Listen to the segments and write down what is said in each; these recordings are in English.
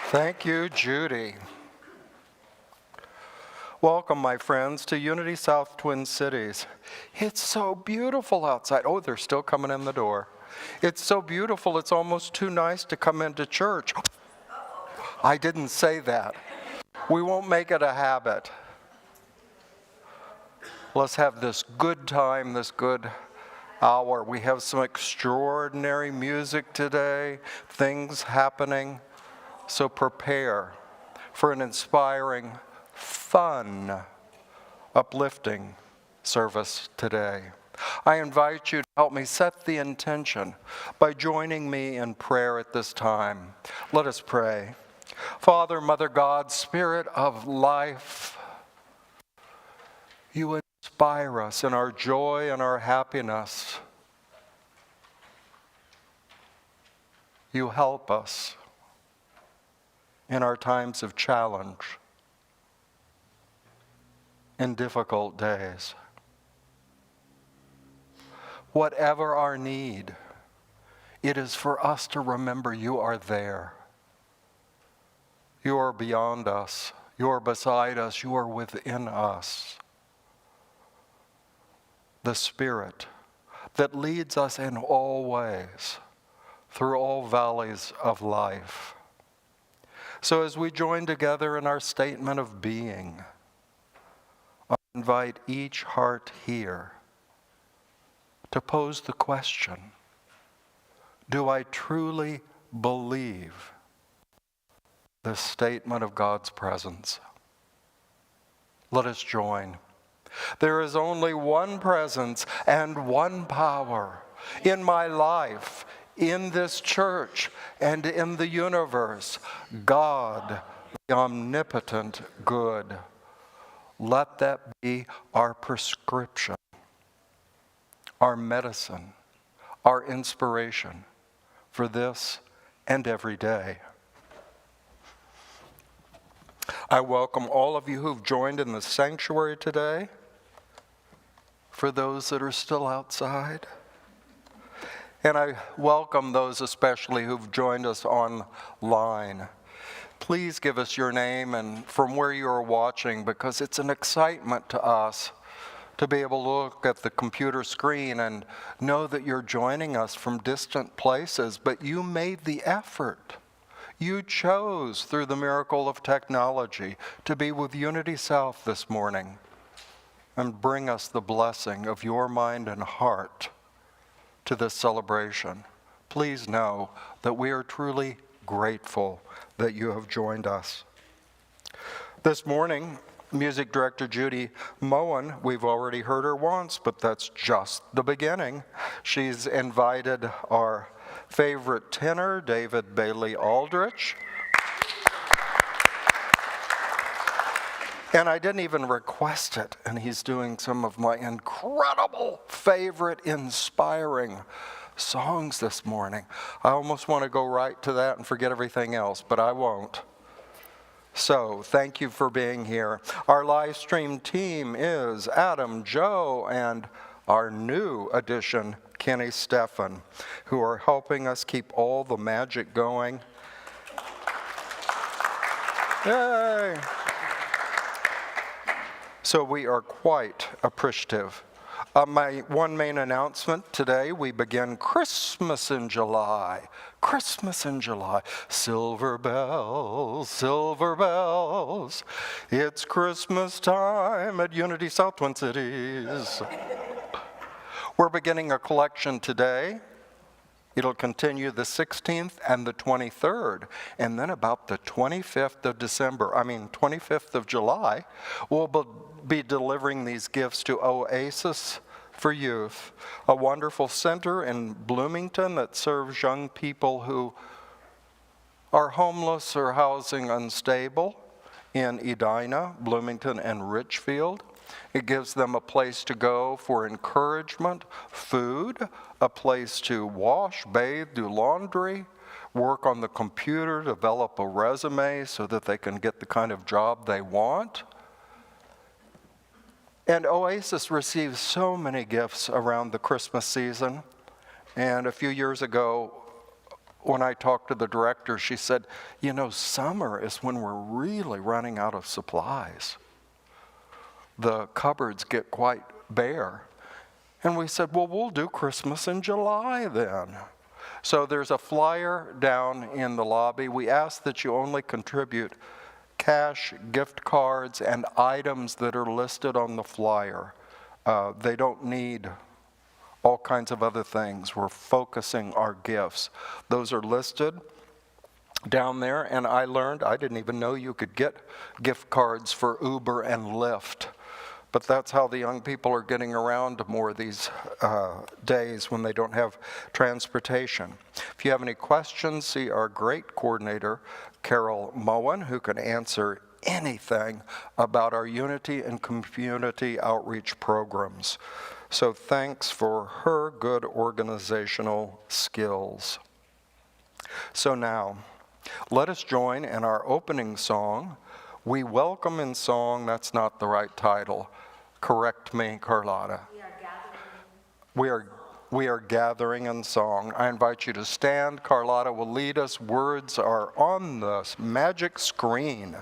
Thank you, Judy. Welcome, my friends, to Unity South Twin Cities. It's so beautiful outside. Oh, they're still coming in the door. It's so beautiful, it's almost too nice to come into church. I didn't say that. We won't make it a habit. Let's have this good time, this good hour. We have some extraordinary music today, things happening. So prepare for an inspiring, fun, uplifting service today. I invite you to help me set the intention by joining me in prayer at this time. Let us pray. Father, Mother God, Spirit of life, you inspire us in our joy and our happiness. You help us in our times of challenge, in difficult days. Whatever our need, it is for us to remember you are there. You are beyond us. You are beside us. You are within us. The Spirit that leads us in all ways, through all valleys of life. So as we join together in our statement of being, I invite each heart here to pose the question, do I truly believe this statement of God's presence? Let us join. There is only one presence and one power in my life, in this church, and in the universe. God, the omnipotent good. Let that be our prescription, our medicine, our inspiration for this and every day. I welcome all of you who've joined in the sanctuary today. For those that are still outside. And I welcome those especially who've joined us online. Please give us your name and from where you are watching, because it's an excitement to us to be able to look at the computer screen and know that you're joining us from distant places, but you made the effort. You chose, through the miracle of technology, to be with Unity South this morning and bring us the blessing of your mind and heart to this celebration. Please know that we are truly grateful that you have joined us. This morning, Music Director Judy Moen, we've already heard her once, but that's just the beginning. She's invited our favorite tenor, David Bailey Aldrich. And I didn't even request it, and he's doing some of my incredible, favorite, inspiring songs this morning. I almost want to go right to that and forget everything else, but I won't. So, thank you for being here. Our live stream team is Adam, Joe, and our new addition, Kenny Stephan, who are helping us keep all the magic going. Yay! So we are quite appreciative. My one main announcement today, we begin Christmas in July. Christmas in July. Silver bells, it's Christmas time at Unity South Twin Cities. We're beginning a collection today. It'll continue the 16th and the 23rd, and then about the 25th of July, we'll be delivering these gifts to Oasis for Youth, a wonderful center in Bloomington that serves young people who are homeless or housing unstable in Edina, Bloomington, and Richfield. It gives them a place to go for encouragement, food, a place to wash, bathe, do laundry, work on the computer, develop a resume so that they can get the kind of job they want. And Oasis receives so many gifts around the Christmas season. And a few years ago, when I talked to the director, she said, you know, summer is when we're really running out of supplies. The cupboards get quite bare. And we said, well, we'll do Christmas in July then. So there's a flyer down in the lobby. We ask that you only contribute cash, gift cards, and items that are listed on the flyer. They don't need all kinds of other things. We're focusing our gifts. Those are listed down there, and I learned, I didn't even know you could get gift cards for Uber and Lyft. But that's how the young people are getting around more these days when they don't have transportation. If you have any questions, see our great coordinator, Carol Moen, who can answer anything about our unity and community outreach programs. So thanks for her good organizational skills. So now, let us join in our opening song. We welcome in song, that's not the right title. Correct me, Carlotta. We are gathering in song. I invite you to stand. Carlotta will lead us. Words are on the magic screen.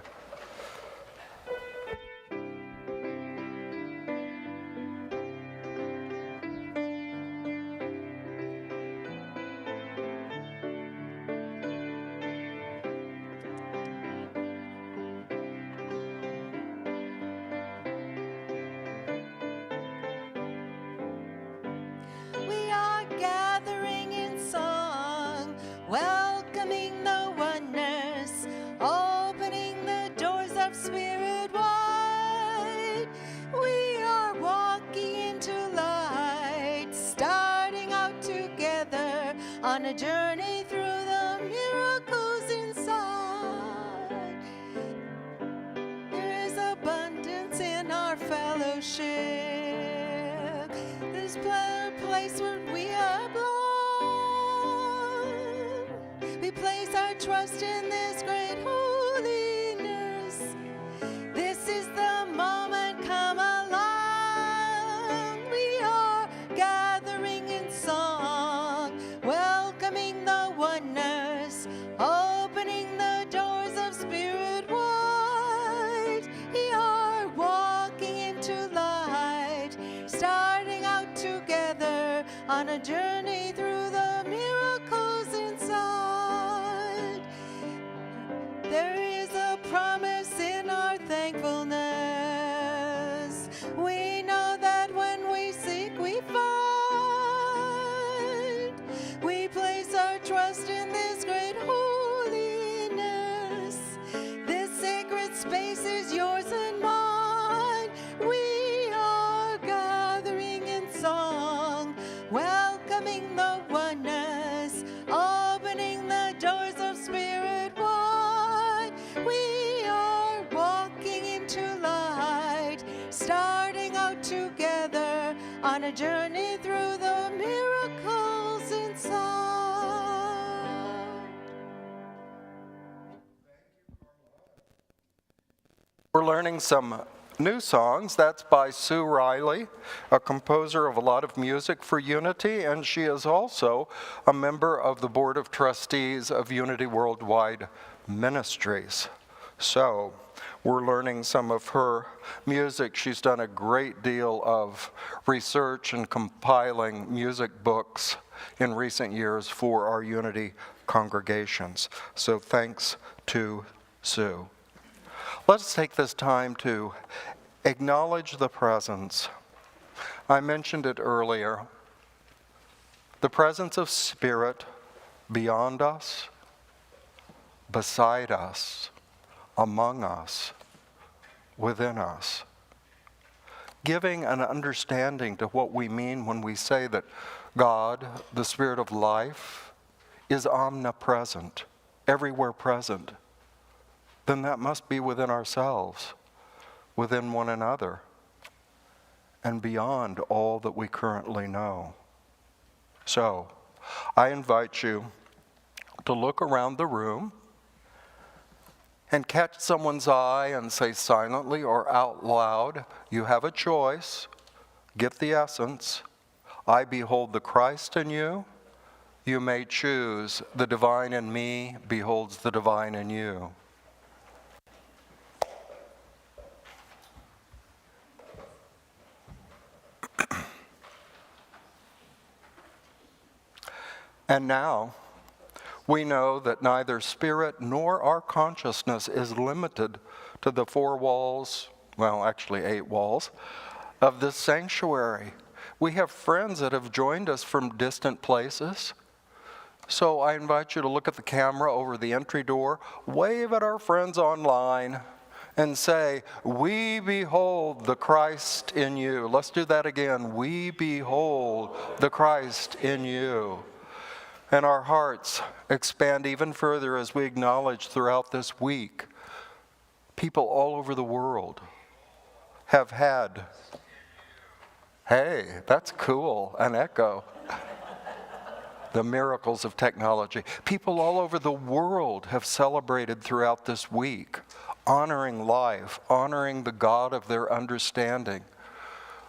Welcoming the oneness, opening the doors of spirit wide. We are walking into light, starting out together on a journey through the miracles inside. There is abundance in our fellowship, this place where we are born. We place our trust in this great holiness. This is the moment, come along. We are gathering in song, welcoming the oneness, opening the doors of spirit wide. We are walking into light, starting out together on a journey through the miracles inside. There is a promise in our thankfulness. We know that when we seek, we find. We place our trust in this great holiness. This sacred space is yours and mine. We are gathering in song, welcoming the oneness, opening the doors of spirit wide. We are walking into light, starting out together on a journey through the miracles inside. We're learning some new songs. That's by Sue Riley, a composer of a lot of music for Unity, and she is also a member of the Board of Trustees of Unity Worldwide Ministries. So we're learning some of her music. She's done a great deal of research and compiling music books in recent years for our Unity congregations. So thanks to Sue. Let's take this time to acknowledge the presence. I mentioned it earlier. The presence of Spirit beyond us, beside us, among us, within us. Giving an understanding to what we mean when we say that God, the Spirit of life, is omnipresent, everywhere present. Then that must be within ourselves, within one another, and beyond all that we currently know. So, I invite you to look around the room and catch someone's eye and say silently or out loud, you have a choice, get the essence. I behold the Christ in you, You may choose the divine in me beholds the divine in you. And now, we know that neither spirit nor our consciousness is limited to the 4 walls, well, actually 8 walls, of this sanctuary. We have friends that have joined us from distant places. So I invite you to look at the camera over the entry door, wave at our friends online, and say, "We behold the Christ in you." Let's do that again. We behold the Christ in you. And our hearts expand even further as we acknowledge throughout this week, people all over the world have had, hey, that's cool, an echo. The miracles of technology. People all over the world have celebrated throughout this week, honoring life, honoring the God of their understanding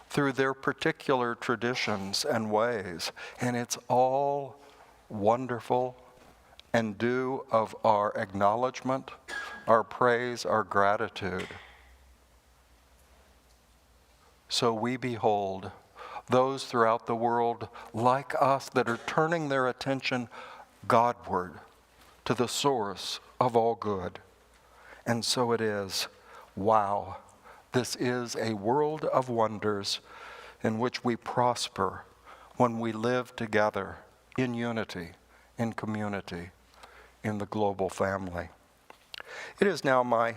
through their particular traditions and ways. And it's all wonderful and due of our acknowledgement, our praise, our gratitude. So we behold those throughout the world like us that are turning their attention Godward to the source of all good. And so it is. Wow, this is a world of wonders in which we prosper when we live together in unity, in community, in the global family. It is now my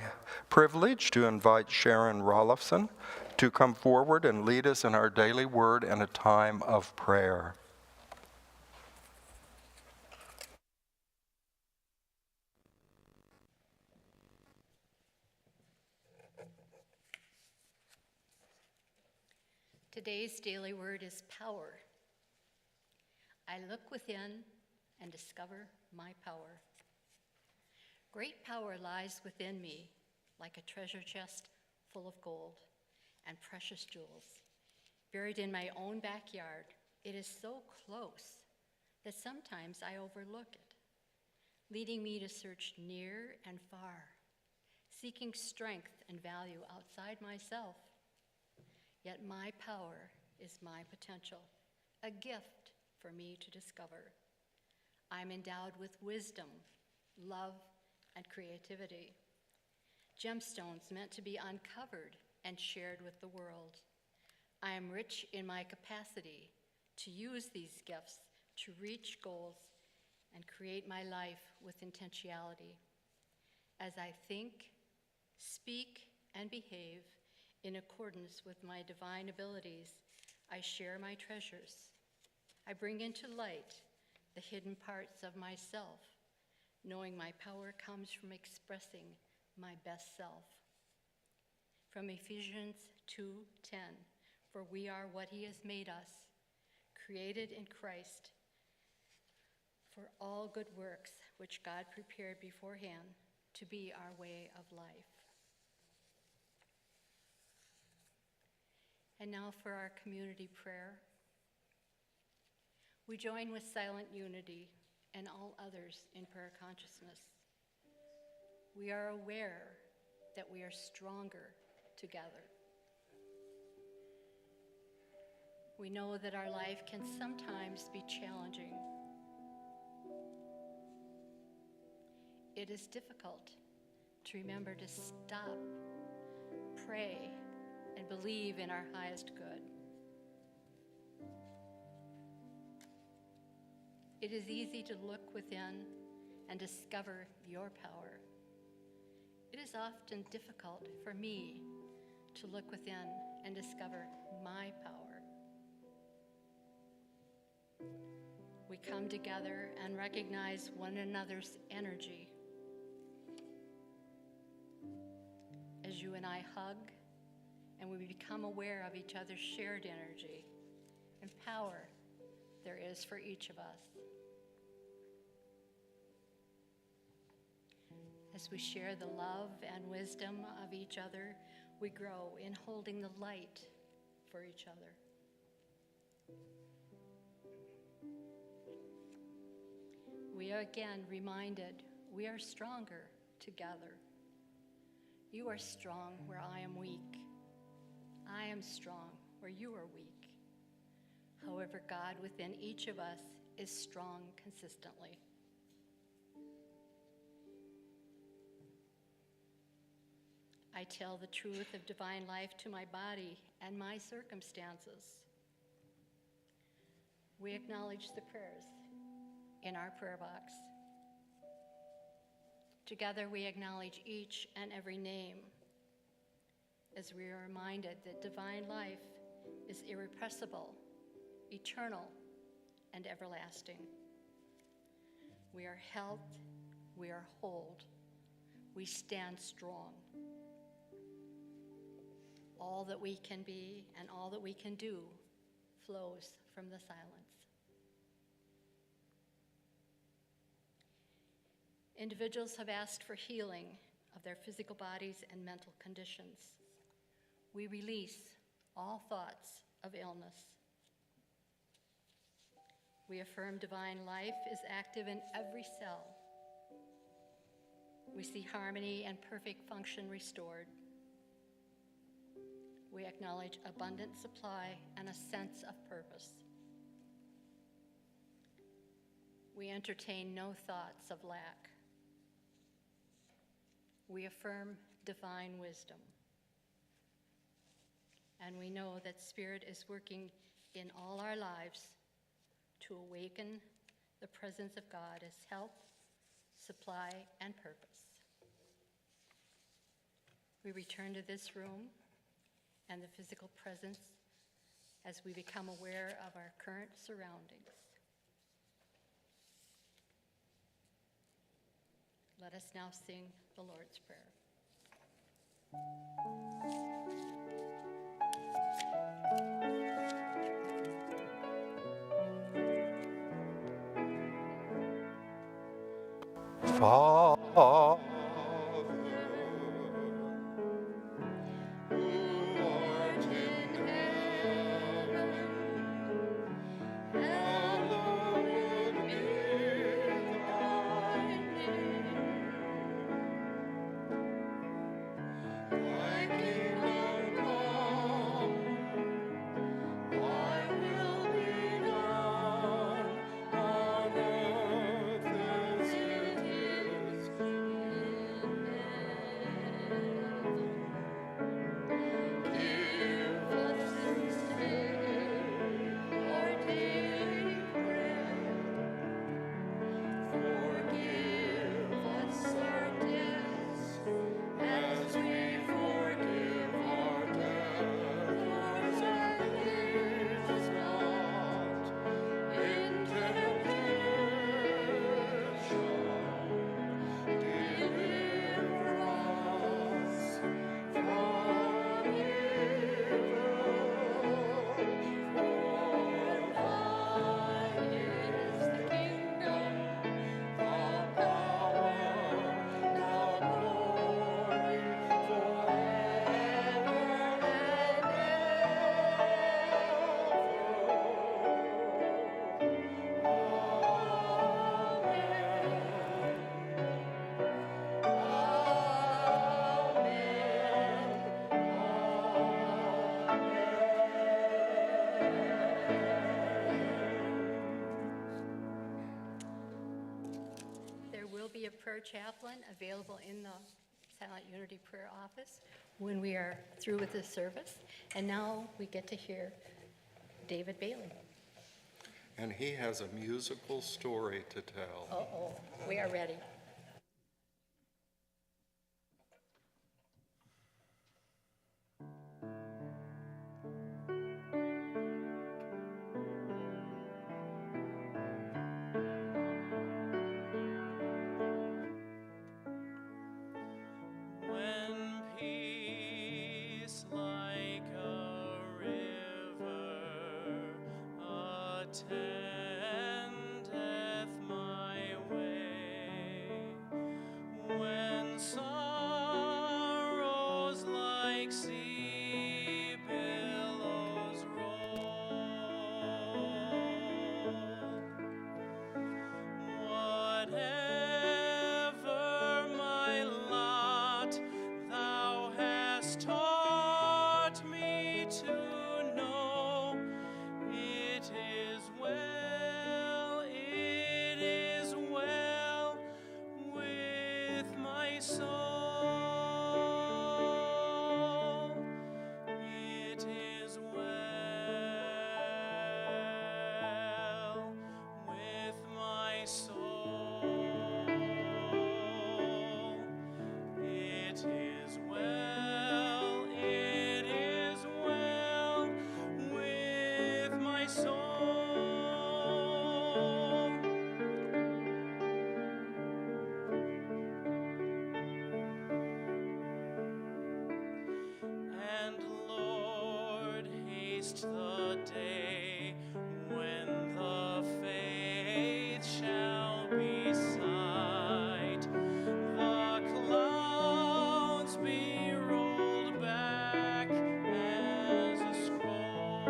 privilege to invite Sharon Rollefson to come forward and lead us in our daily word and a time of prayer. Today's daily word is power. I look within and discover my power. Great power lies within me like a treasure chest full of gold and precious jewels. Buried in my own backyard, it is so close that sometimes I overlook it, leading me to search near and far, seeking strength and value outside myself. Yet my power is my potential, a gift for me to discover. I'm endowed with wisdom, love, and creativity. Gemstones meant to be uncovered and shared with the world. I am rich in my capacity to use these gifts to reach goals and create my life with intentionality. As I think, speak, and behave in accordance with my divine abilities, I share my treasures. I bring into light the hidden parts of myself, knowing my power comes from expressing my best self. From Ephesians 2:10, for we are what he has made us, created in Christ for all good works which God prepared beforehand to be our way of life. And now for our community prayer. We join with silent unity and all others in prayer consciousness. We are aware that we are stronger together. We know that our life can sometimes be challenging. It is difficult to remember to stop, pray, and believe in our highest good. It is easy to look within and discover your power. It is often difficult for me to look within and discover my power. We come together and recognize one another's energy. As you and I hug, and we become aware of each other's shared energy and power there is for each of us. As we share the love and wisdom of each other, we grow in holding the light for each other. we are again reminded we are stronger together. You are strong where I am weak. I am strong where you are weak. However, God within each of us is strong consistently. I tell the truth of divine life to my body and my circumstances. We acknowledge the prayers in our prayer box. Together we acknowledge each and every name as we are reminded that divine life is irrepressible, eternal, and everlasting. We are health, we are whole, we stand strong. All that we can be and all that we can do flows from the silence. Individuals have asked for healing of their physical bodies and mental conditions. We release all thoughts of illness. We affirm divine life is active in every cell. We see harmony and perfect function restored. We acknowledge abundant supply and a sense of purpose. We entertain no thoughts of lack. We affirm divine wisdom. And we know that Spirit is working in all our lives to awaken the presence of God as help, supply, and purpose. We return to this room and the physical presence as we become aware of our current surroundings. Let us now sing the Lord's Prayer. Father, Chaplain available in the Silent Unity Prayer Office when we are through with this service. And now we get to hear David Bailey. and he has a musical story to tell. Uh-oh, we are ready. What haste the day when the faith shall be sight, the clouds be rolled back as a scroll,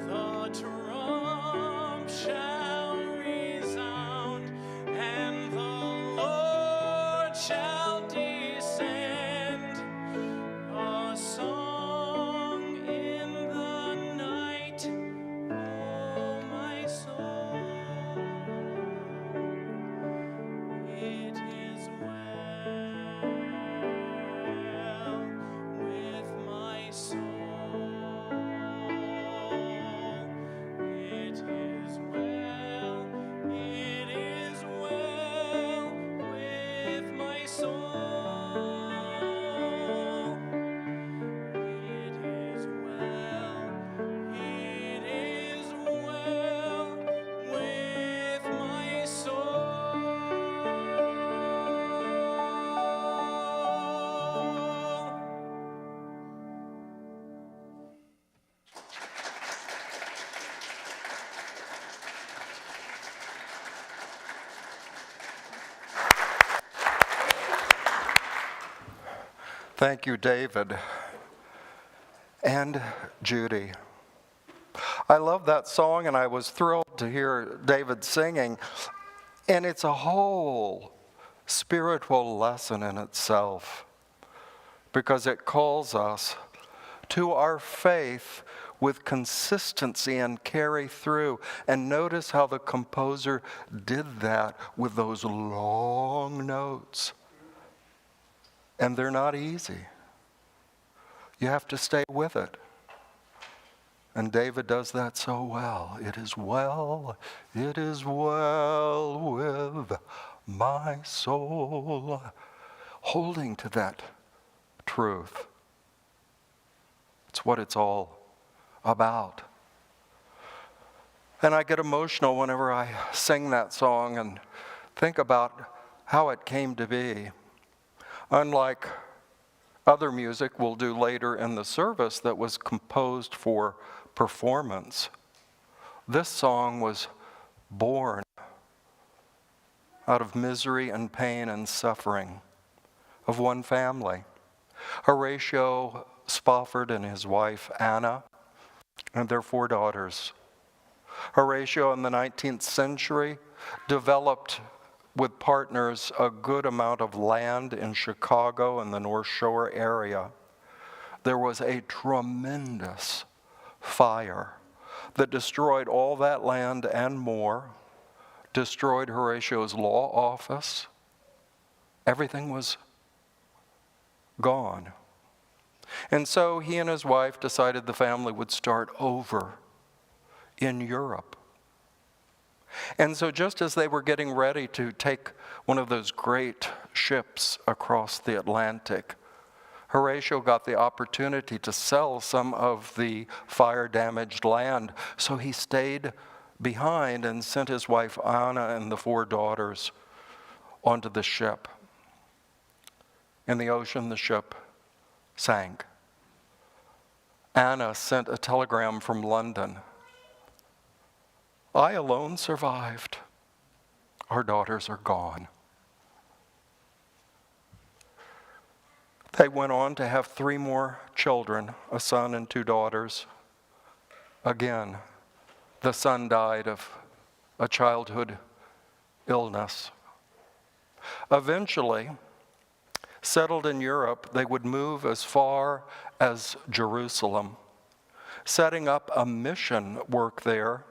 the trump shall resound, and the Lord shall descend, a song in the night, oh my soul. It is well with my soul. It is well with my soul. It is well with my soul. Thank you, David and Judy. I love that song, and I was thrilled to hear David singing. And it's a whole spiritual lesson in itself, because it calls us to our faith with consistency and carry through. And notice how the composer did that with those long notes. And they're not easy. You have to stay with it. And David does that so well. It is well with my soul. Holding to that truth. It's what it's all about. And I get emotional whenever I sing that song and think about how it came to be. Unlike other music we'll do later in the service that was composed for performance, this song was born out of misery and pain and suffering of one family. Horatio Spofford and his wife Anna and their 4 daughters. Horatio in the 19th century developed with partners a good amount of land in Chicago and the North Shore area. There was a tremendous fire that destroyed all that land and more, destroyed Horatio's law office. Everything was gone. And so he and his wife decided the family would start over in Europe. And so just as they were getting ready to take one of those great ships across the Atlantic, Horatio got the opportunity to sell some of the fire-damaged land. So he stayed behind and sent his wife Anna and the 4 daughters onto the ship. In the ocean, the ship sank. Anna sent a telegram from London. I alone survived. Our daughters are gone. They went on to have 3 more children, a son and 2 daughters. Again, the son died of a childhood illness. Eventually, settled in Europe, they would move as far as Jerusalem, setting up a mission work there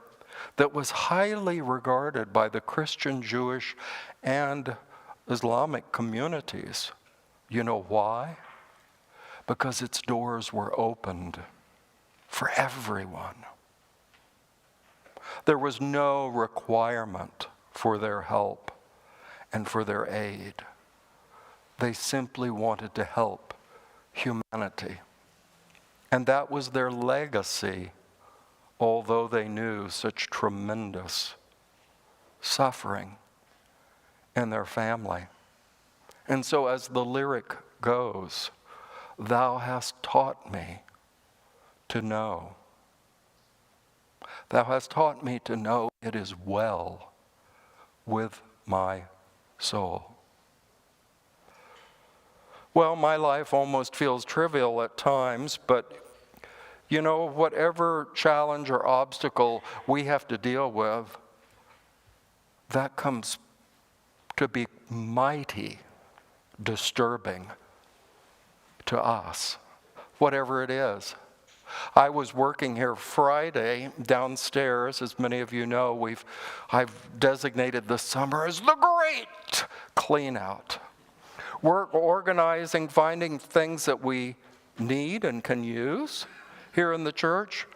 that was highly regarded by the Christian, Jewish, and Islamic communities. You know why? Because its doors were opened for everyone. There was no requirement for their help and for their aid. They simply wanted to help humanity. And that was their legacy, although they knew such tremendous suffering in their family. And so as the lyric goes, thou hast taught me to know. Thou hast taught me to know it is well with my soul. Well, my life almost feels trivial at times, but you know, whatever challenge or obstacle we have to deal with, that comes to be mighty disturbing to us, whatever it is. I was working here Friday downstairs. As many of you know, I've designated this summer as the great clean out. We're organizing, finding things that we need and can use here in the church,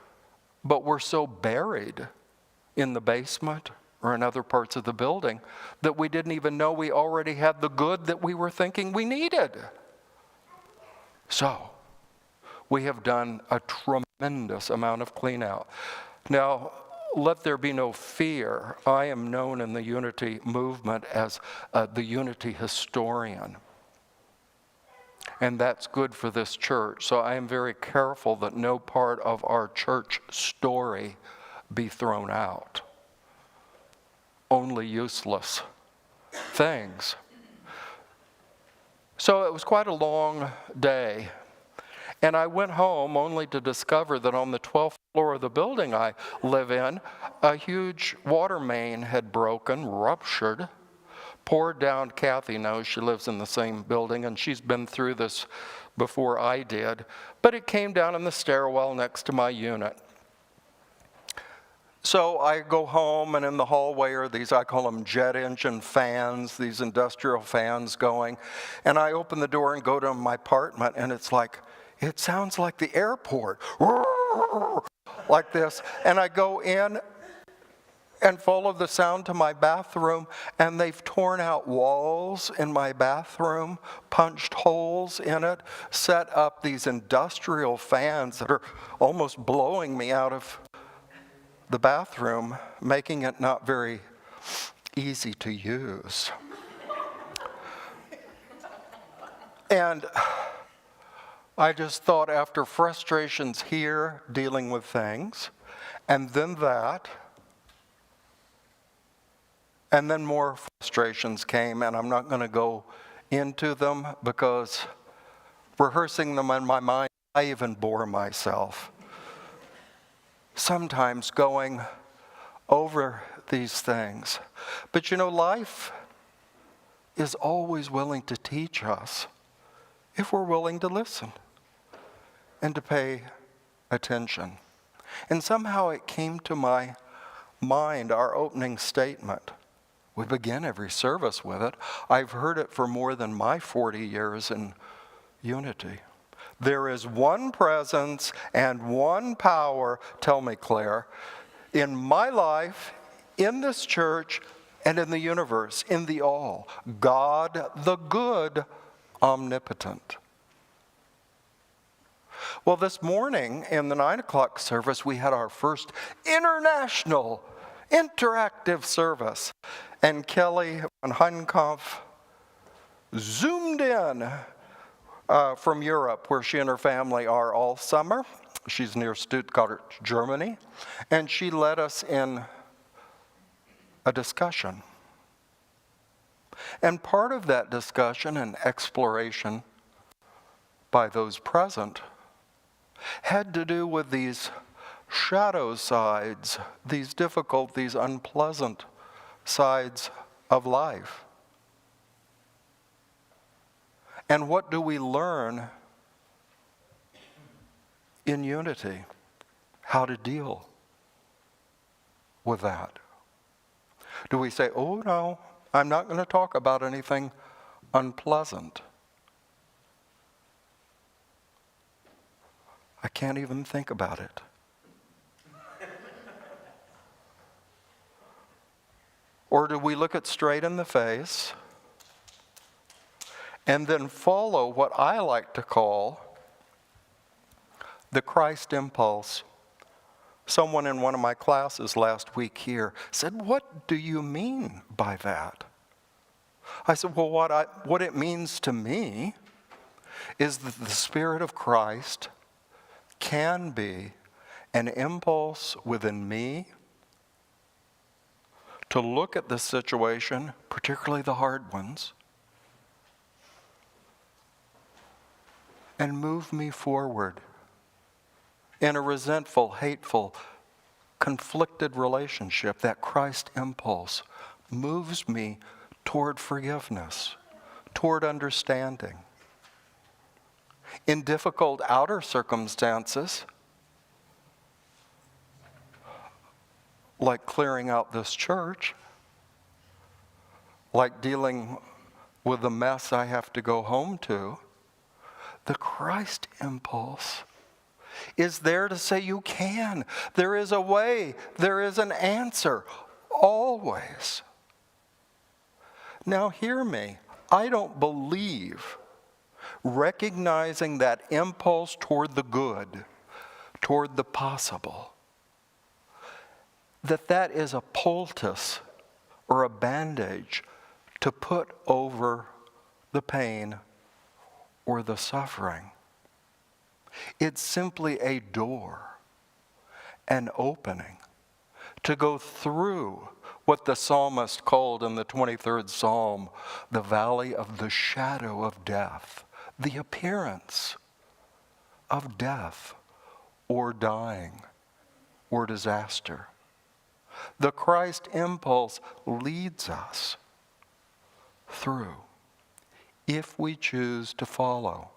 but we're so buried in the basement or in other parts of the building that we didn't even know we already had the good that we were thinking we needed. So, we have done a tremendous amount of clean out. Now, let there be no fear. I am known in the unity movement as the unity historian. And that's good for this church. So I am very careful that no part of our church story be thrown out. Only useless things. So it was quite a long day. And I went home only to discover that on the 12th floor of the building I live in, a huge water main had broken, ruptured, poured down. Kathy knows, she lives in the same building, and she's been through this before I did. But it came down in the stairwell next to my unit. So I go home, and in the hallway are these, I call them jet engine fans, these industrial fans going. And I open the door and go to my apartment, and it's like, it sounds like the airport, like this. And I go in and follow the sound to my bathroom, and they've torn out walls in my bathroom, punched holes in it, set up these industrial fans that are almost blowing me out of the bathroom, making it not very easy to use. And I just thought, after frustrations here dealing with things, and then that, and then more frustrations came, and I'm not going to go into them because rehearsing them in my mind, I even bore myself. Sometimes going over these things. But you know, life is always willing to teach us if we're willing to listen and to pay attention. And somehow it came to my mind, our opening statement. We begin every service with it. I've heard it for more than my 40 years in unity. There is one presence and one power, tell me, Claire, in my life, in this church, and in the universe, in the all. God, the good, omnipotent. Well, this morning in the 9 o'clock service, we had our first international interactive service. And Kelly van Heinkampf zoomed in from Europe, where she and her family are all summer. She's near Stuttgart, Germany. And she led us in a discussion. And part of that discussion and exploration by those present had to do with these shadow sides, these difficult, these unpleasant sides of life. And what do we learn in unity? How to deal with that? Do we say, oh no, I'm not going to talk about anything unpleasant? I can't even think about it. Or do we look it straight in the face and then follow what I like to call the Christ impulse? Someone in one of my classes last week here said, what do you mean by that? I said, well, what it means to me is that the Spirit of Christ can be an impulse within me to look at the situation, particularly the hard ones, and move me forward in a resentful, hateful, conflicted relationship. That Christ impulse moves me toward forgiveness, toward understanding. In difficult outer circumstances, like clearing out this church, like dealing with the mess I have to go home to, the Christ impulse is there to say you can. There is a way. There is an answer. Always. Now hear me. I don't believe recognizing that impulse toward the good, toward the possible, that is a poultice or a bandage to put over the pain or the suffering. It's simply a door, an opening to go through what the psalmist called in the 23rd Psalm the valley of the shadow of death, the appearance of death or dying or disaster. The Christ impulse leads us through if we choose to follow.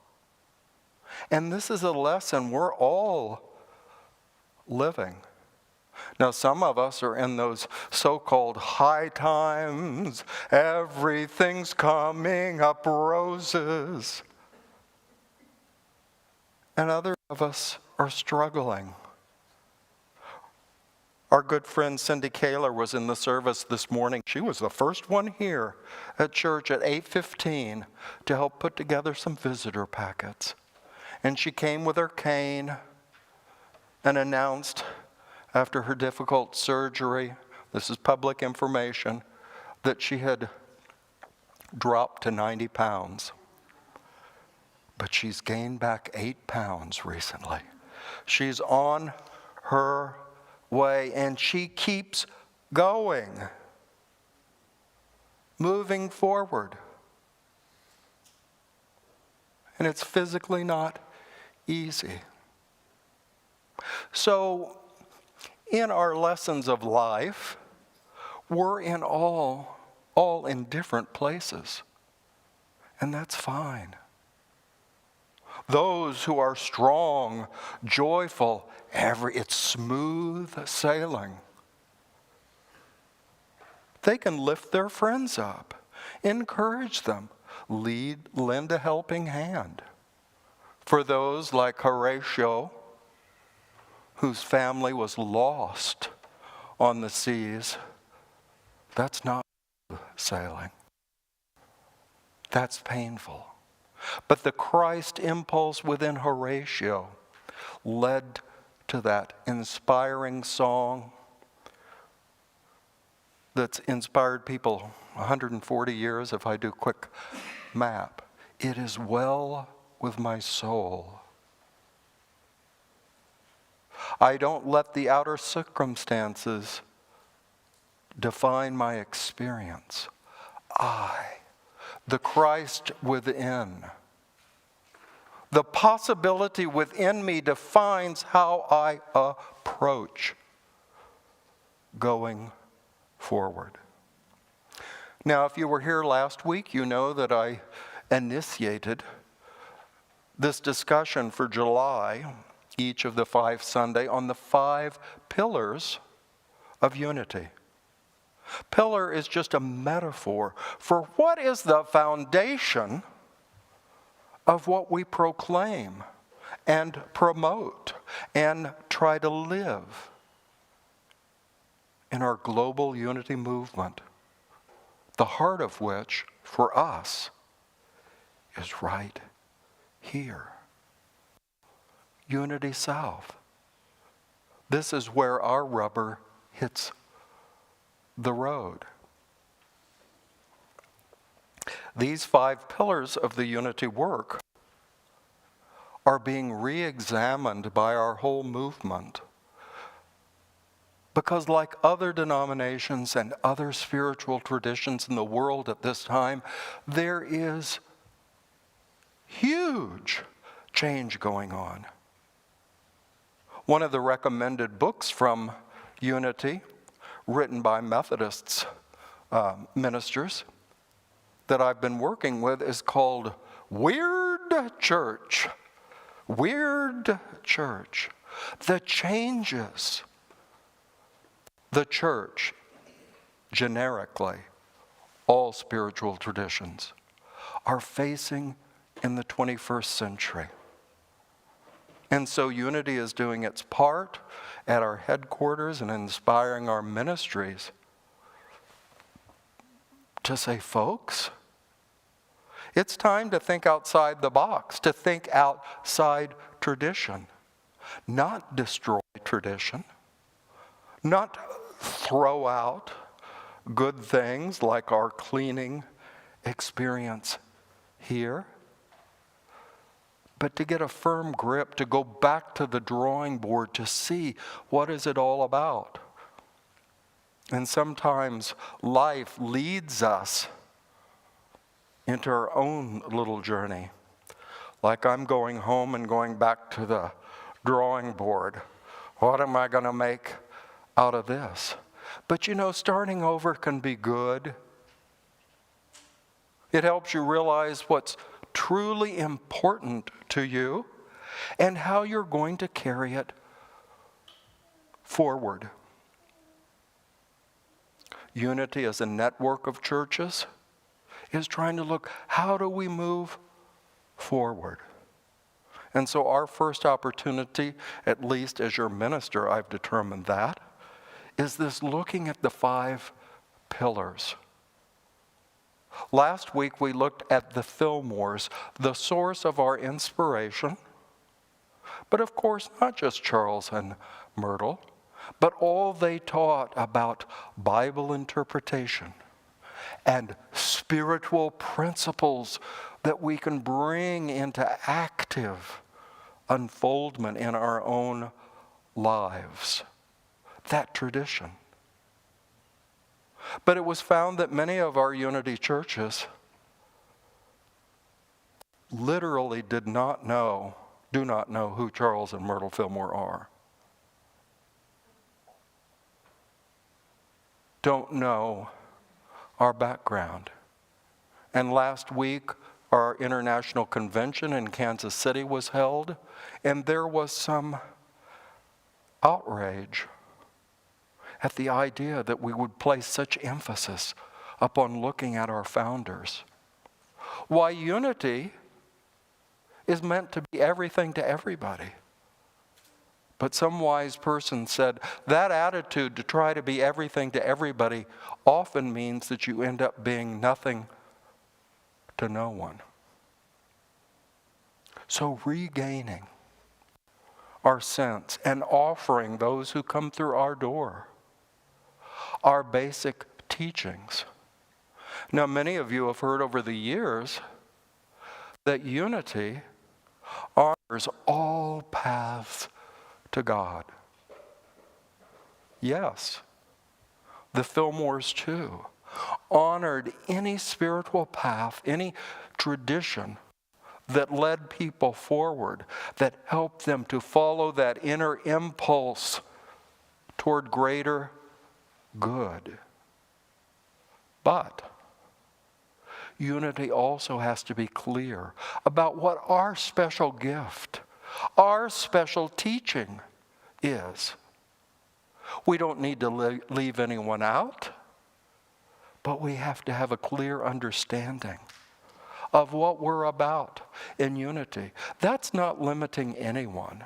And this is a lesson we're all living. Now, some of us are in those so-called high times, everything's coming up roses. And others of us are struggling. Our good friend Cindy Kaler was in the service this morning. She was the first one here at church at 8:15 to help put together some visitor packets. And she came with her cane and announced after her difficult surgery, this is public information, that she had dropped to 90 pounds. But she's gained back 8 pounds recently. She's on her way, and she keeps going, moving forward. And it's physically not easy. So, in our lessons of life, we're in all in different places. And that's fine. Those who are strong, joyful, it's smooth sailing. They can lift their friends up, encourage them, lend a helping hand. For those like Horatio, whose family was lost on the seas, that's not sailing. That's painful. But the Christ impulse within Horatio led to that inspiring song that's inspired people 140 years, if I do quick map. It is well with my soul. I don't let the outer circumstances define my experience. The Christ within, the possibility within me defines how I approach going forward. Now, if you were here last week, you know that I initiated this discussion for July, each of the 5 Sunday, on the 5 pillars of unity. Pillar is just a metaphor for what is the foundation of what we proclaim and promote and try to live in our global unity movement, the heart of which, for us, is right here. Unity South. This is where our rubber hits the road. These 5 pillars of the unity work are being re-examined by our whole movement. Because like other denominations and other spiritual traditions in the world at this time, there is huge change going on. One of the recommended books from Unity, written by Methodists ministers that I've been working with, is called Weird Church. Weird Church. The changes the church, generically, all spiritual traditions, are facing in the 21st century. And so Unity is doing its part at our headquarters and inspiring our ministries to say, folks, it's time to think outside the box, to think outside tradition, not destroy tradition, not throw out good things like our cleaning experience here, but to get a firm grip, to go back to the drawing board, to see what is it all about. And sometimes life leads us into our own little journey. Like I'm going home and going back to the drawing board. What am I going to make out of this? But you know, starting over can be good. It helps you realize what's truly important to you and how you're going to carry it forward. Unity as a network of churches is trying to look, how do we move forward? And so our first opportunity, at least as your minister, I've determined that, is this looking at the 5 pillars. Last week we looked at the Fillmores, the source of our inspiration, but of course not just Charles and Myrtle, but all they taught about Bible interpretation and spiritual principles that we can bring into active unfoldment in our own lives. That tradition. But it was found that many of our Unity churches literally do not know who Charles and Myrtle Fillmore are. Don't know our background. And last week, our international convention in Kansas City was held, and there was some outrage at the idea that we would place such emphasis upon looking at our founders. Why Unity is meant to be everything to everybody. But some wise person said that attitude to try to be everything to everybody often means that you end up being nothing to no one. So regaining our sense and offering those who come through our door our basic teachings. Now, many of you have heard over the years that Unity honors all paths to God. Yes, the Fillmores too honored any spiritual path, any tradition that led people forward, that helped them to follow that inner impulse toward greater good. But Unity also has to be clear about what our special gift, our special teaching is. We don't need to leave anyone out, but we have to have a clear understanding of what we're about in Unity. That's not limiting anyone.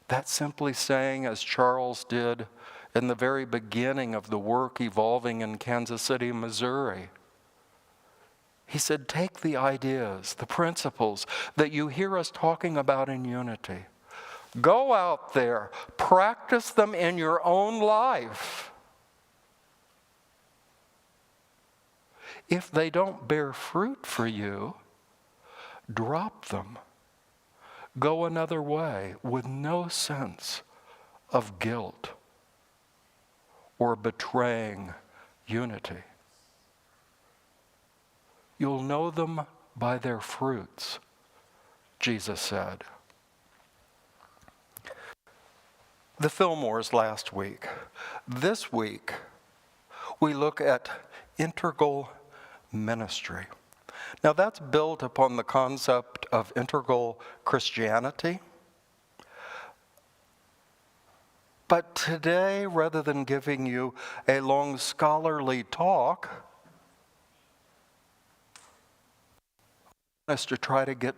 That's simply saying, as Charles did in the very beginning of the work evolving in Kansas City, Missouri, he said, take the ideas, the principles that you hear us talking about in Unity. Go out there, practice them in your own life. If they don't bear fruit for you, drop them, go another way with no sense of guilt or betraying unity. You'll know them by their fruits, Jesus said. The Fillmores last week. This week, we look at integral ministry. Now that's built upon the concept of integral Christianity. But today, rather than giving you a long scholarly talk, I want us to try to get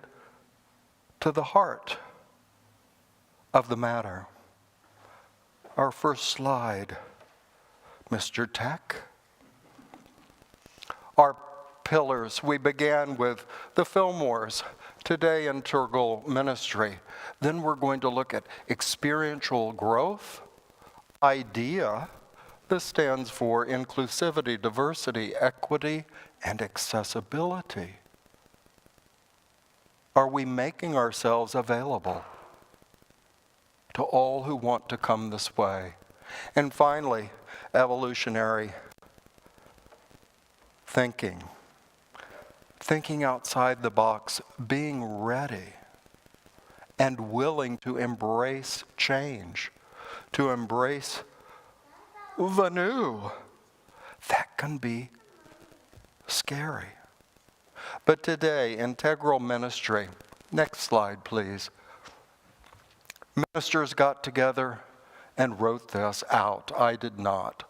to the heart of the matter. Our first slide, Mr. Tech. Our pillars, we began with the Fillmores, today integral ministry. Then we're going to look at experiential growth, IDEA. This stands for inclusivity, diversity, equity, and accessibility. Are we making ourselves available to all who want to come this way? And finally, evolutionary thinking. Thinking outside the box, being ready and willing to embrace change, to embrace the new. That can be scary. But today, integral ministry. Next slide, please. Ministers got together and wrote this out. I did not.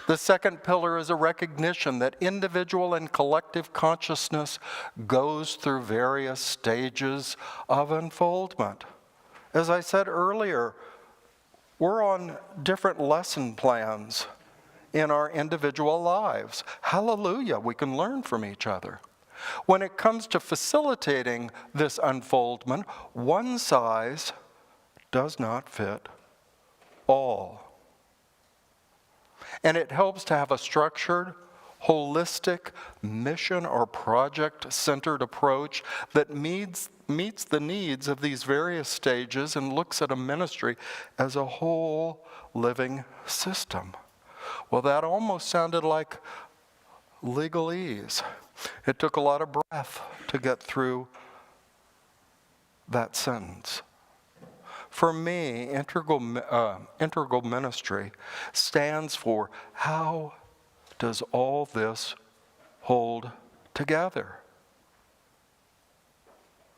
The second pillar is a recognition that individual and collective consciousness goes through various stages of unfoldment. As I said earlier, we're on different lesson plans in our individual lives. Hallelujah, we can learn from each other. When it comes to facilitating this unfoldment, one size does not fit all. And it helps to have a structured, holistic, mission or project-centered approach that meets the needs of these various stages and looks at a ministry as a whole living system. Well, that almost sounded like legalese. It took a lot of breath to get through that sentence. For me, integral ministry stands for how does all this hold together?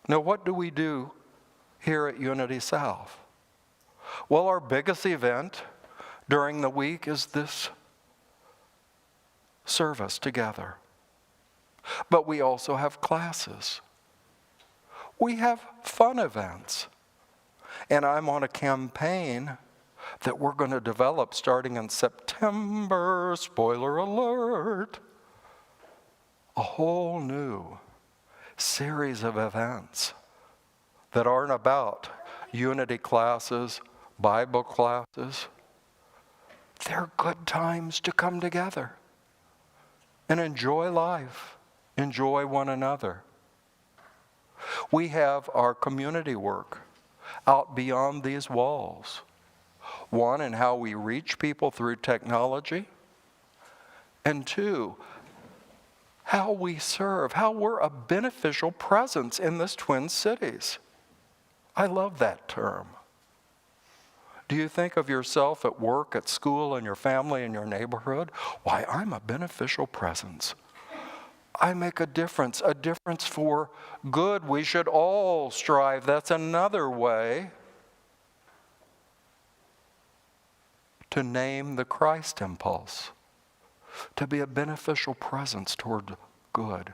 Now, what do we do here at Unity South? Well, our biggest event during the week is this service together. But we also have classes. We have fun events. And I'm on a campaign that we're going to develop starting in September, spoiler alert, a whole new series of events that aren't about unity classes, Bible classes. They're good times to come together and enjoy life, enjoy one another. We have our community work out beyond these walls. One, in how we reach people through technology. And two, how we serve, how we're a beneficial presence in this Twin Cities. I love that term. Do you think of yourself at work, at school, in your family, in your neighborhood? Why, I'm a beneficial presence. I make a difference for good. We should all strive. That's another way to name the Christ impulse, to be a beneficial presence toward good.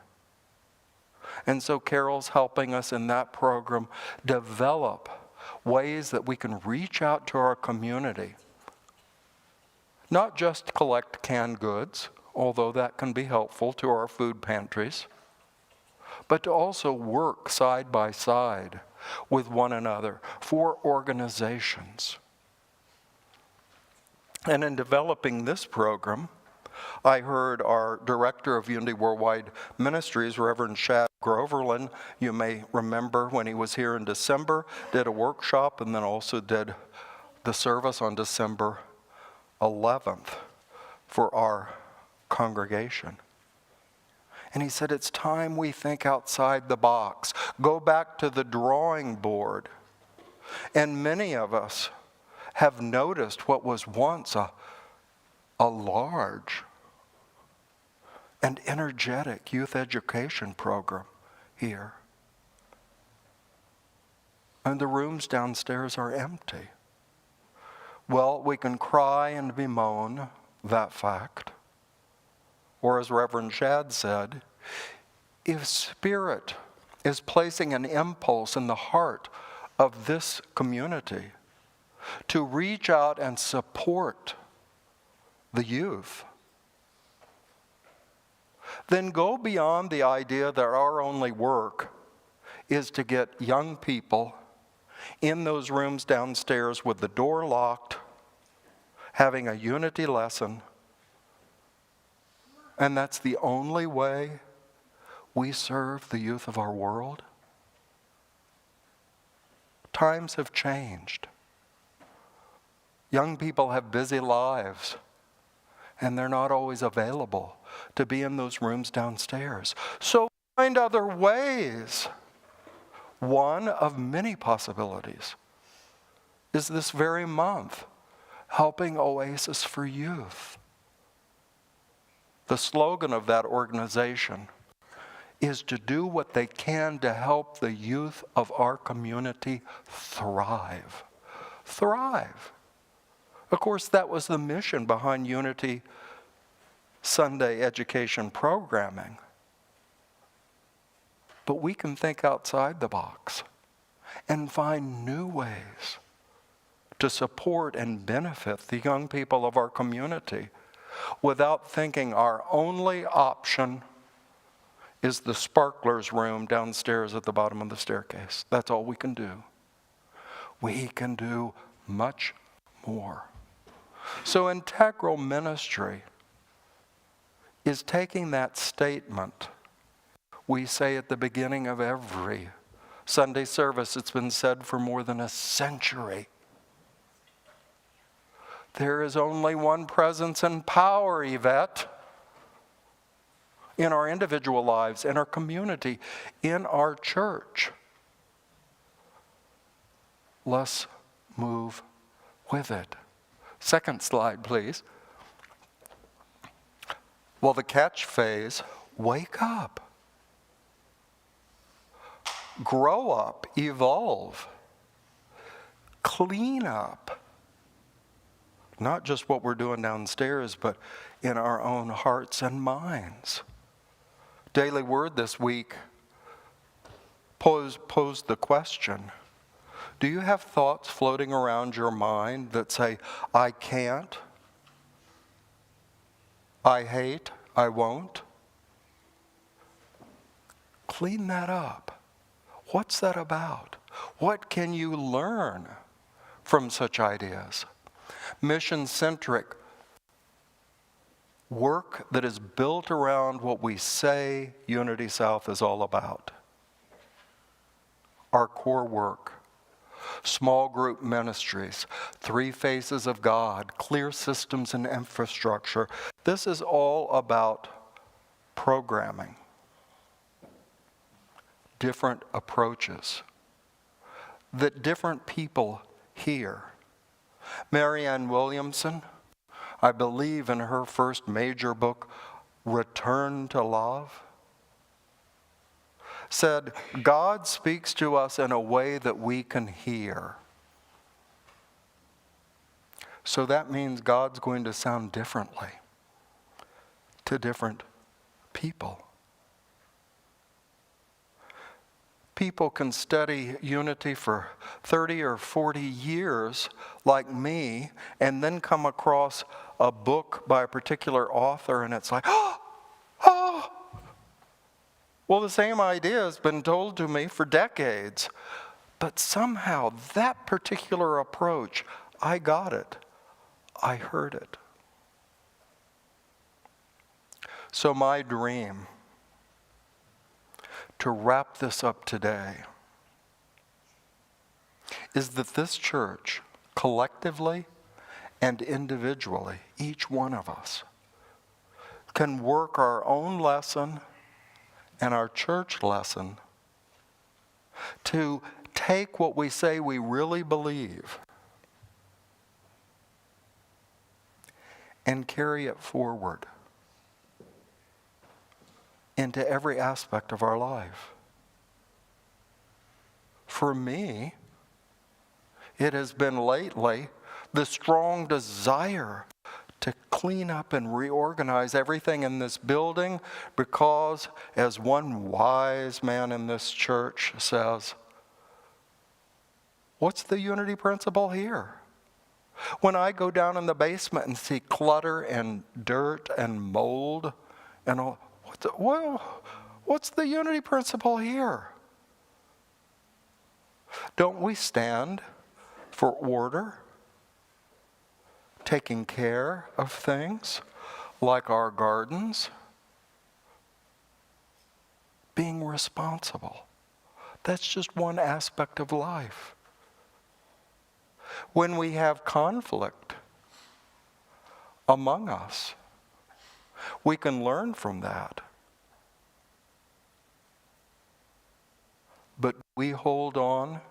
And so Carol's helping us in that program develop ways that we can reach out to our community. Not just collect canned goods, although that can be helpful to our food pantries, but to also work side by side with one another for organizations. And in developing this program, I heard our Director of Unity Worldwide Ministries, Reverend Sharon Groverland, you may remember when he was here in December, did a workshop and then also did the service on December 11th for our congregation. And he said, it's time we think outside the box, go back to the drawing board. And many of us have noticed what was once a large and energetic youth education program here. And the rooms downstairs are empty. Well, we can cry and bemoan that fact. Or as Reverend Shad said, if Spirit is placing an impulse in the heart of this community to reach out and support the youth, then go beyond the idea that our only work is to get young people in those rooms downstairs with the door locked, having a unity lesson, and that's the only way we serve the youth of our world. Times have changed. Young people have busy lives, and they're not always available to be in those rooms downstairs. So find other ways. One of many possibilities is this very month, helping Oasis for Youth. The slogan of that organization is to do what they can to help the youth of our community thrive. Thrive. Of course, that was the mission behind Unity Sunday education programming. But we can think outside the box and find new ways to support and benefit the young people of our community without thinking our only option is the sparklers room downstairs at the bottom of the staircase. That's all we can do. We can do much more. So integral ministry is taking that statement we say at the beginning of every Sunday service. It's been said for more than a century. There is only one presence and power, Yvette, in our individual lives, in our community, in our church. Let's move with it. Second slide, please. Well, the catchphrase, wake up. Grow up, evolve, clean up. Not just what we're doing downstairs, but in our own hearts and minds. Daily Word this week posed the question, do you have thoughts floating around your mind that say, I can't, I hate, I won't? Clean that up. What's that about? What can you learn from such ideas? Mission-centric work that is built around what we say Unity South is all about. Our core work. Small group ministries, 3 faces of God, clear systems and infrastructure. This is all about programming. Different approaches that different people hear. Marianne Williamson, I believe in her first major book, Return to Love, said, God speaks to us in a way that we can hear. So that means God's going to sound differently to different people. People can study unity for 30 or 40 years, like me, and then come across a book by a particular author, and it's like, oh! Well, the same idea has been told to me for decades, but somehow that particular approach, I got it. I heard it. So my dream, to wrap this up today is that this church, collectively and individually, each one of us, can work our own lesson and our church lesson to take what we say we really believe and carry it forward into every aspect of our life. For me, it has been lately the strong desire to clean up and reorganize everything in this building because, as one wise man in this church says, what's the unity principle here? When I go down in the basement and see clutter and dirt and mold and all, what's the unity principle here? Don't we stand for order, taking care of things like our gardens, being responsible? That's just one aspect of life. When we have conflict among us, we can learn from that. But we hold on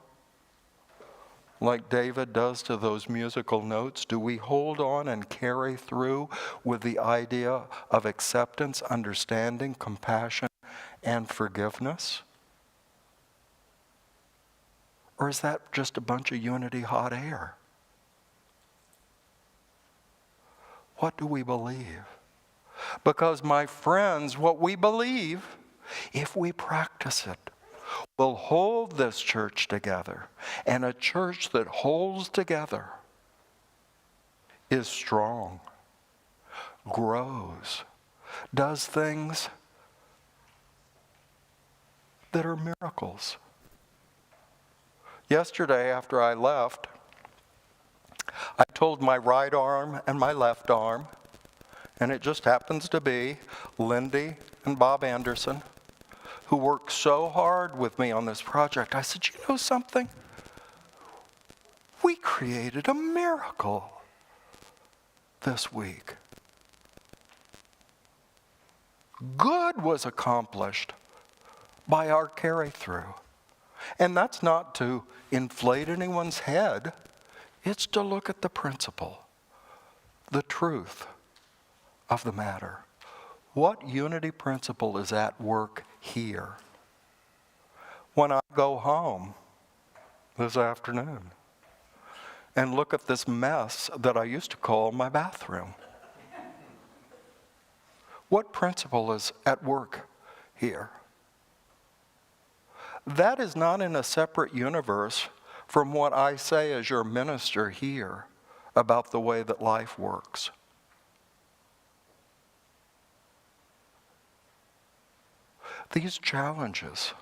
like David does to those musical notes. Do we hold on and carry through with the idea of acceptance, understanding, compassion, and forgiveness? Or is that just a bunch of unity hot air? What do we believe? Because, my friends, what we believe, if we practice it, will hold this church together. And a church that holds together is strong, grows, does things that are miracles. Yesterday, after I left, I told my right arm and my left arm, and it just happens to be Lindy and Bob Anderson, who worked so hard with me on this project. I said, you know something? We created a miracle this week. Good was accomplished by our carry-through. And that's not to inflate anyone's head. It's to look at the principle, the truth of the matter. What unity principle is at work here? When I go home this afternoon and look at this mess that I used to call my bathroom, what principle is at work here? That is not in a separate universe from what I say as your minister here about the way that life works. These challenges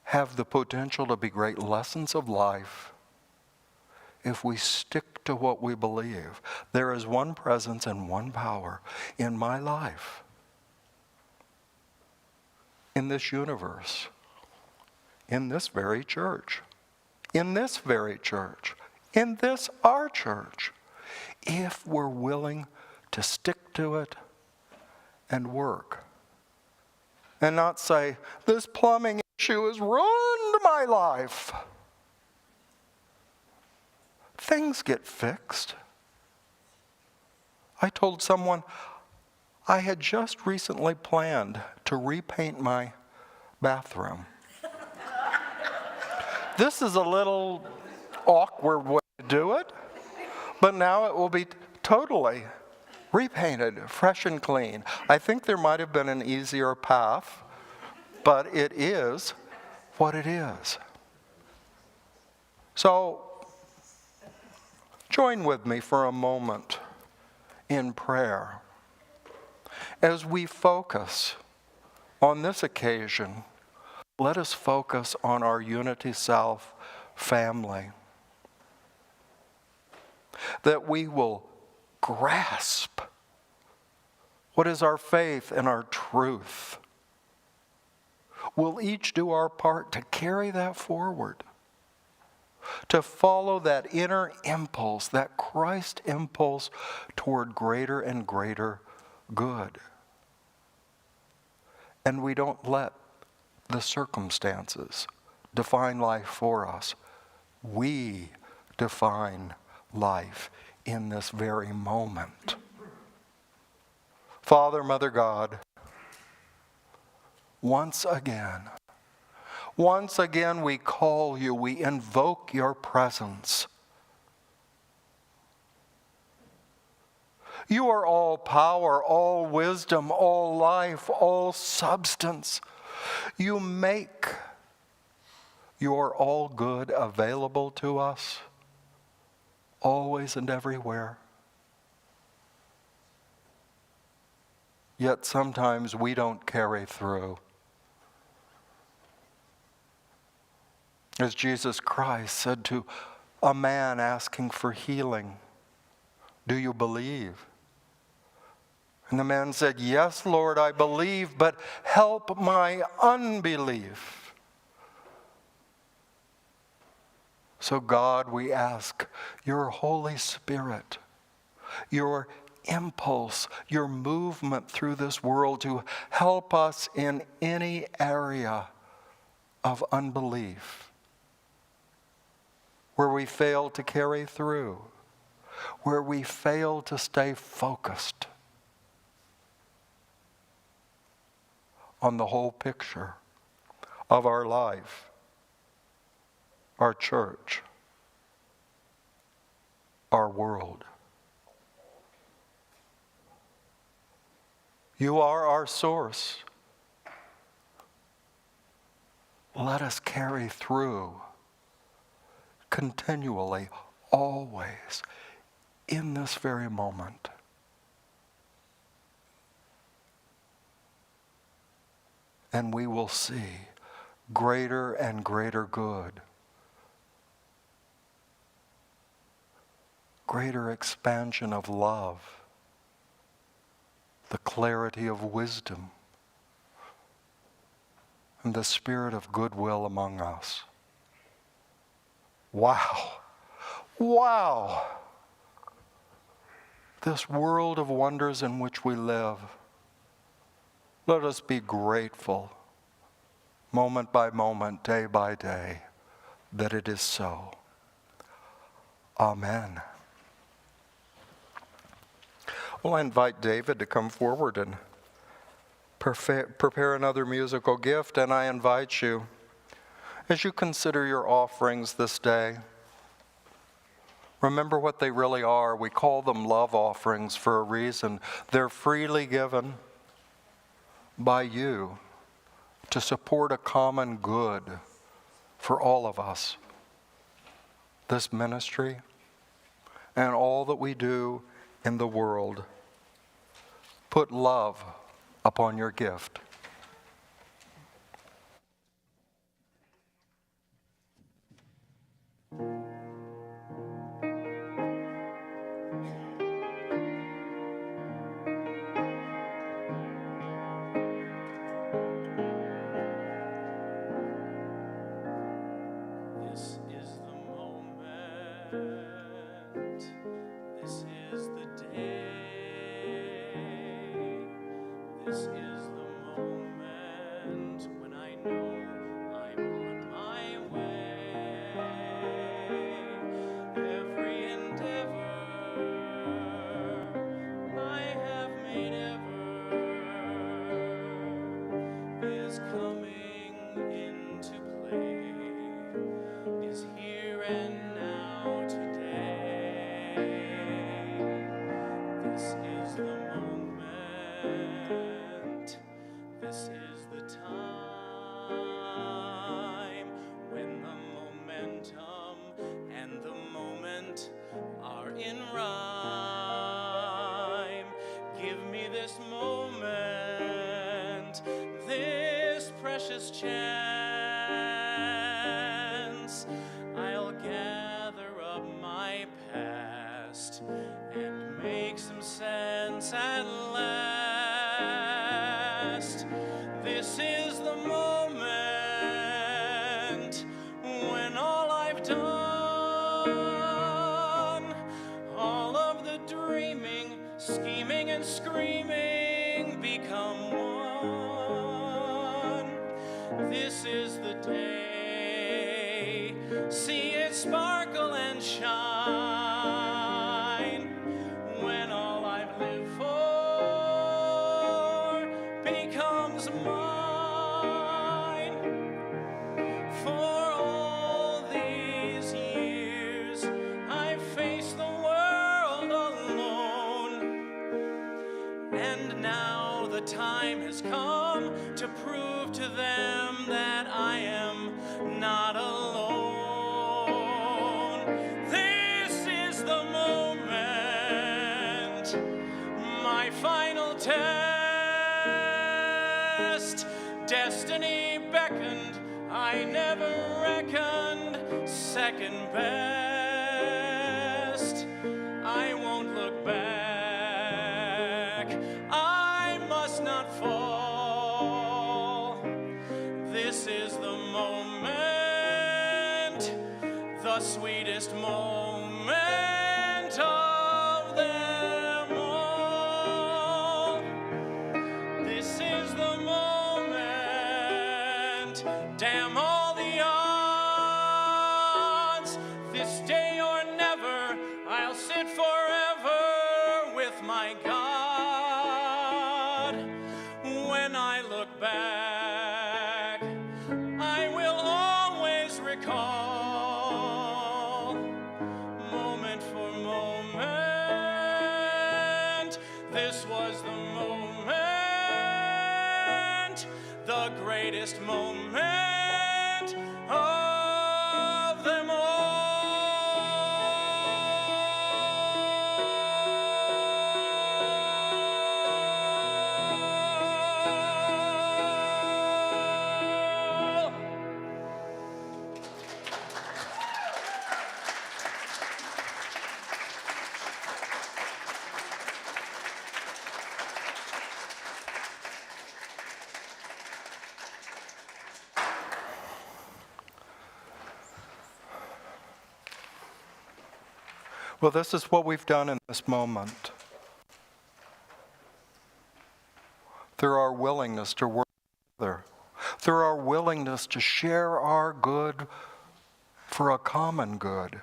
have the potential to be great lessons of life if we stick to what we believe. There is one presence and one power in my life, in this universe, in this very church, in this very church, in this our church, if we're willing to stick to it and work. And not say, this plumbing issue has ruined my life. Things get fixed. I told someone I had just recently planned to repaint my bathroom. This is a little awkward way to do it, but now it will be totally repainted, fresh and clean. I think there might have been an easier path, but it is what it is. So, join with me for a moment in prayer as we focus on this occasion. Let us focus on our Unity South family, that we will grasp what is our faith and our truth, we'll each do our part to carry that forward, to follow that inner impulse, that Christ impulse toward greater and greater good. And we don't let the circumstances define life for us. We define life in this very moment. Father, Mother God, once again we call you, we invoke your presence. You are all power, all wisdom, all life, all substance. You make your all good available to us, always and everywhere. Yet sometimes we don't carry through. As Jesus Christ said to a man asking for healing, "Do you believe?" And the man said, "Yes, Lord, I believe, but help my unbelief." So God, we ask your Holy Spirit, your impulse, your movement through this world to help us in any area of unbelief where we fail to carry through, where we fail to stay focused on the whole picture of our life, our church, our world. You are our source. Let us carry through continually, always, in this very moment. And we will see greater and greater good, greater expansion of love, the clarity of wisdom, and the spirit of goodwill among us. Wow! Wow! This world of wonders in which we live, let us be grateful, moment by moment, day by day, that it is so. Amen. Well, I invite David to come forward and prepare another musical gift, and I invite you, as you consider your offerings this day, remember what they really are. We call them love offerings for a reason. They're freely given by you to support a common good for all of us. This ministry and all that we do in the world. Put love upon your gift. This is the moment. This is the day. This is the moment when I know I'm on my way. Every endeavor I have made ever is coming into play, is here and now today. This is the moment. This is the time when the momentum and the moment are in rhyme. Give me this moment, this precious chance. I'll gather up my past and make some sense at last. This is the moment. dreaming, scheming and screaming become one. This is the day, see it sparkle and shine, when all I've lived for becomes mine. For all these years I've faced the world alone, and now the time has come to prove to them that I am not alone. This is the moment, my final test. Destiny beckoned, I never reckoned second best. I won't look back, I must not fall. This is the moment, the sweetest moment of them all. This is the moment, damn all the odds. This day or never, I'll sit forever with my God. When I look back, I will always recall, moment for moment, this was the moment, the greatest moment of them all. Well, this is what we've done in this moment. Through our willingness to work together, through our willingness to share our good for a common good,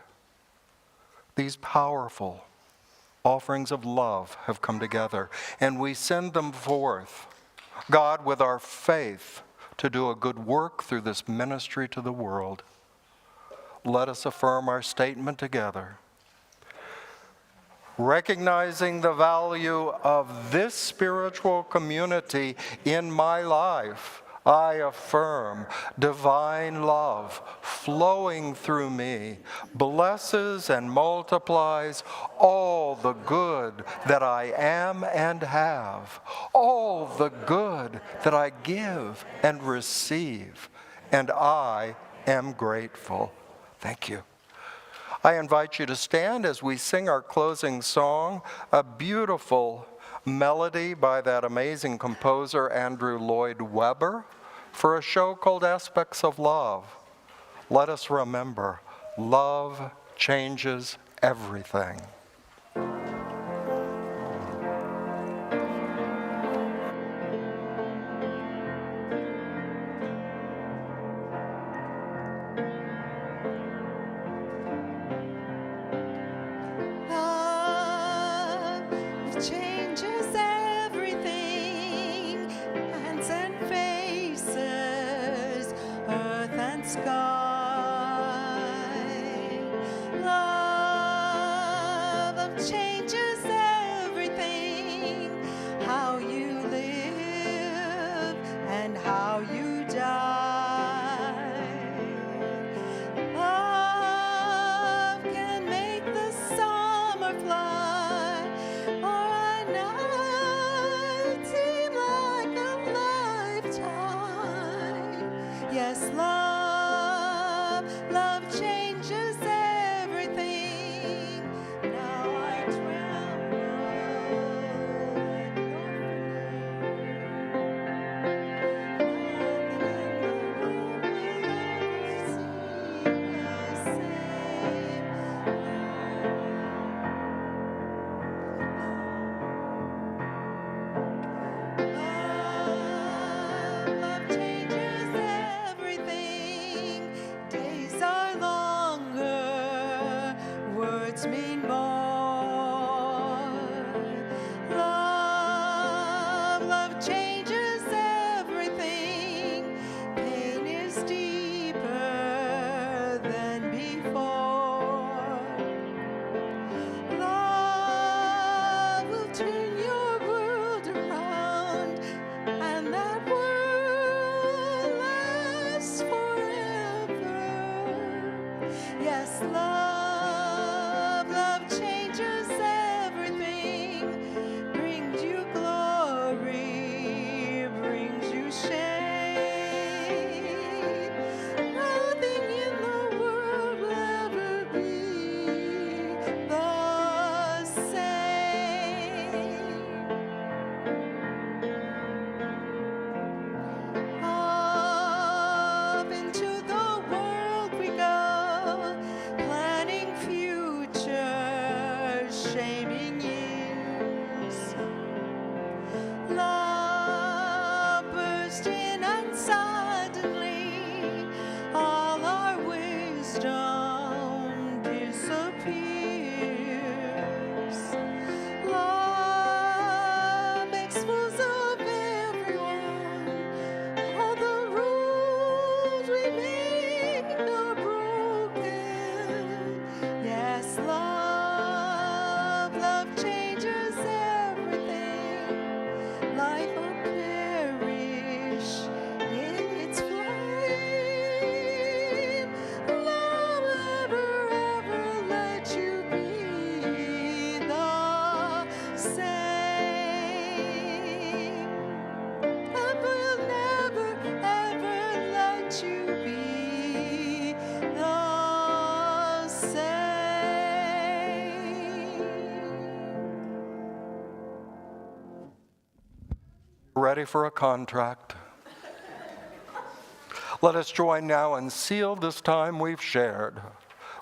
these powerful offerings of love have come together, and we send them forth, God, with our faith to do a good work through this ministry to the world. Let us affirm our statement together. Recognizing the value of this spiritual community in my life, I affirm divine love flowing through me blesses and multiplies all the good that I am and have, all the good that I give and receive, and I am grateful. Thank you. I invite you to stand as we sing our closing song, a beautiful melody by that amazing composer Andrew Lloyd Webber, for a show called Aspects of Love. Let us remember, love changes everything. Changes everything, hands and faces, earth and sky. Love Ready for a contract. Let us join now and seal this time we've shared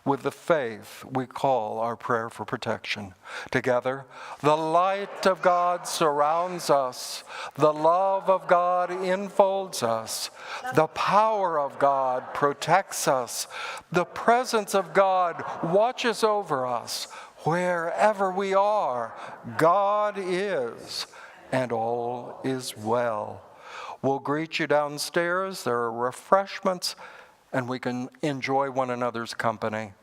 with the faith we call our prayer for protection. Together, the light of God surrounds us, the love of God enfolds us, the power of God protects us, the presence of God watches over us. Wherever we are, God is, and all is well. We'll greet you downstairs. There are refreshments, and we can enjoy one another's company.